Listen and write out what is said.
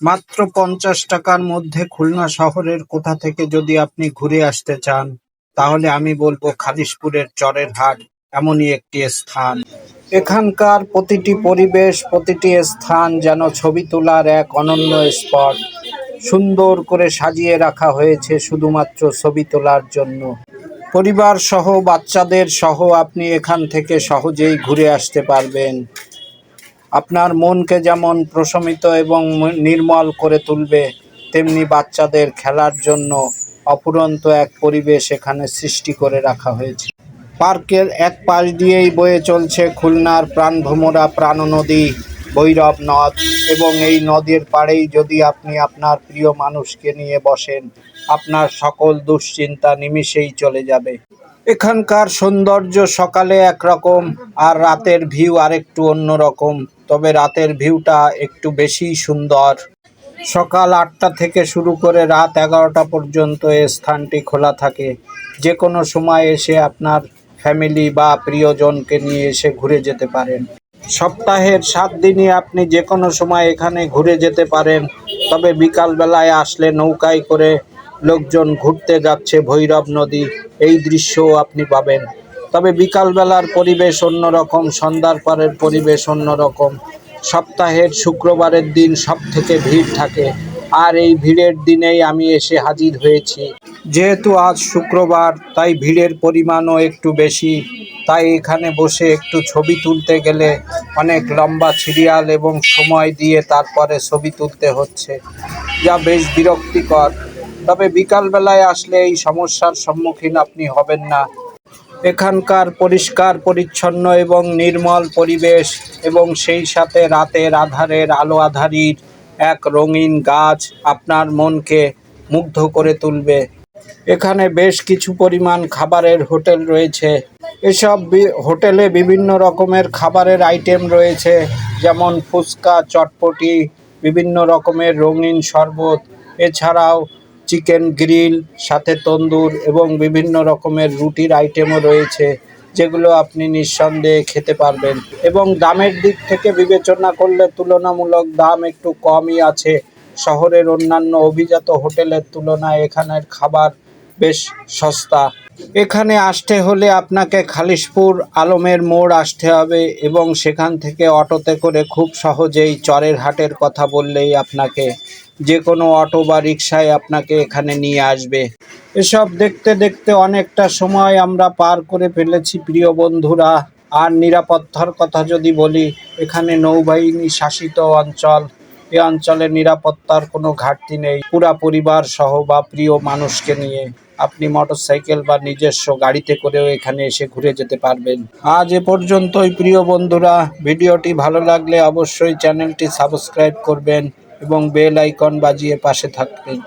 মাত্র ৫০ টাকার মধ্যে খুলনা শহরের কোথা থেকে যদি আপনি ঘুরে আসতে চান, তাহলে আমি বলবো খালিশপুরের চরের হাট এমনই একটি স্থান। এখানকার প্রতিটি পরিবেশ, প্রতিটি স্থান যেন ছবি তোলার এক অনন্য স্পট। সুন্দর করে সাজিয়ে রাখা হয়েছে শুধুমাত্র ছবি তোলার জন্য। পরিবার সহ, বাচ্চাদের সহ আপনি এখান থেকে সহজেই ঘুরে আসতে পারবেন। আপনার মনকে যেমন প্রশমিত এবং নির্মল করে তুলবে, তেমনি বাচ্চাদের খেলার জন্য অফুরন্ত এক পরিবেশ এখানে সৃষ্টি করে রাখা হয়েছে। পার্কের এক পাশ দিয়েই বয়ে চলছে খুলনার প্রাণভোমরা প্রাণনদী ভৈরব নদ, এবং এই নদীর পাড়েই যদি আপনি আপনার প্রিয় মানুষকে নিয়ে বসেন, আপনার সকল দুশ্চিন্তা নিমিষেই চলে যাবে। এখানকার সৌন্দর্য সকালে একরকম আর রাতের ভিউ আরেকটু অন্যরকম, তবে রাতের ভিউটা একটু বেশিই সুন্দর। সকাল ৮টা থেকে শুরু করে রাত ১১টা পর্যন্ত এই স্থানটি খোলা থাকে। যে কোনো সময় এসে আপনার ফ্যামিলি বা প্রিয়জনকে নিয়ে এসে ঘুরে যেতে পারেন। সপ্তাহের ৭ দিনই আপনি যে কোনো সময় এখানে ঘুরে যেতে পারেন, তবে বিকালবেলায় আসলে নৌকায় করে লোকজন ঘুরতে যাচ্ছে ভৈরব নদী, এই দৃশ্যও আপনি পাবেন। তবে বিকালবেলার পরিবেশ অন্যরকম, সন্ধ্যার পরের পরিবেশ অন্যরকম। সপ্তাহের শুক্রবারের দিন সব থেকে ভিড় থাকে, আর এই ভিড়ের দিনেই আমি এসে হাজির হয়েছি। যেহেতু আজ শুক্রবার, তাই ভিড়ের পরিমাণও একটু বেশি। তাই এখানে বসে একটু ছবি তুলতে গেলে অনেক লম্বা সিরিয়াল এবং সময় দিয়ে তারপরে ছবি তুলতে হচ্ছে, যা বেশ বিরক্তিকর। তবে বিকালবেলায় আসলে এই সমস্যার সম্মুখীন আপনি হবেন না। এখানকার পরিষ্কার পরিচ্ছন্ন এবং নির্মল পরিবেশ, এবং সেই সাথে রাতের আধারের আলো আঁধারির এক রঙিন গাছ আপনার মনকে মুগ্ধ করে তুলবে। এখানে বেশ কিছু পরিমাণ খাবারের হোটেল রয়েছে। এসব হোটেলে বিভিন্ন রকমের খাবারের আইটেম রয়েছে, যেমন ফুচকা, চটপটি, বিভিন্ন রকমের রঙিন শরবত, এছাড়াও চিকেন গ্রিল, সাথে তন্দুর এবং বিভিন্ন রকমের রুটির আইটেমও রয়েছে, যেগুলো আপনি নিঃসন্দেহে খেতে পারবেন। এবং দামের দিক থেকে বিবেচনা করলে তুলনামূলক দাম একটু কমই আছে। শহরের অন্যান্য অভিজাত হোটেলের তুলনায় এখানের খাবার বেশ সস্তা। এখানে আসতে হলে আপনাকে খালিশপুর আলমের মোড় আসতে হবে, এবং সেখান থেকে অটোতে করে খুব সহজেই চরের হাটের কথা বললেই আপনাকে যে কোনো অটো বা রিকশায় আপনাকে এখানে নিয়ে আসবে। এসব দেখতে দেখতে অনেকটা সময় আমরা পার করে ফেলেছি প্রিয় বন্ধুরা। আর নিরাপত্তার কথা যদি বলি, এখানে নৌবাহিনী শাসিত অঞ্চল। এই অঞ্চলে নিরাপত্তার কোনো ঘাটতি নেই। পুরা পরিবার সহ বা প্রিয় মানুষকে নিয়ে আপনি মোটরসাইকেল বা নিজস্ব গাড়িতে করেও এখানে এসে ঘুরে যেতে পারবেন। আজ এ পর্যন্তই প্রিয় বন্ধুরা। ভিডিওটি ভালো লাগলে অবশ্যই চ্যানেলটি সাবস্ক্রাইব করবেন এবং বেল আইকন বাজিয়ে পাশে থাকবেন।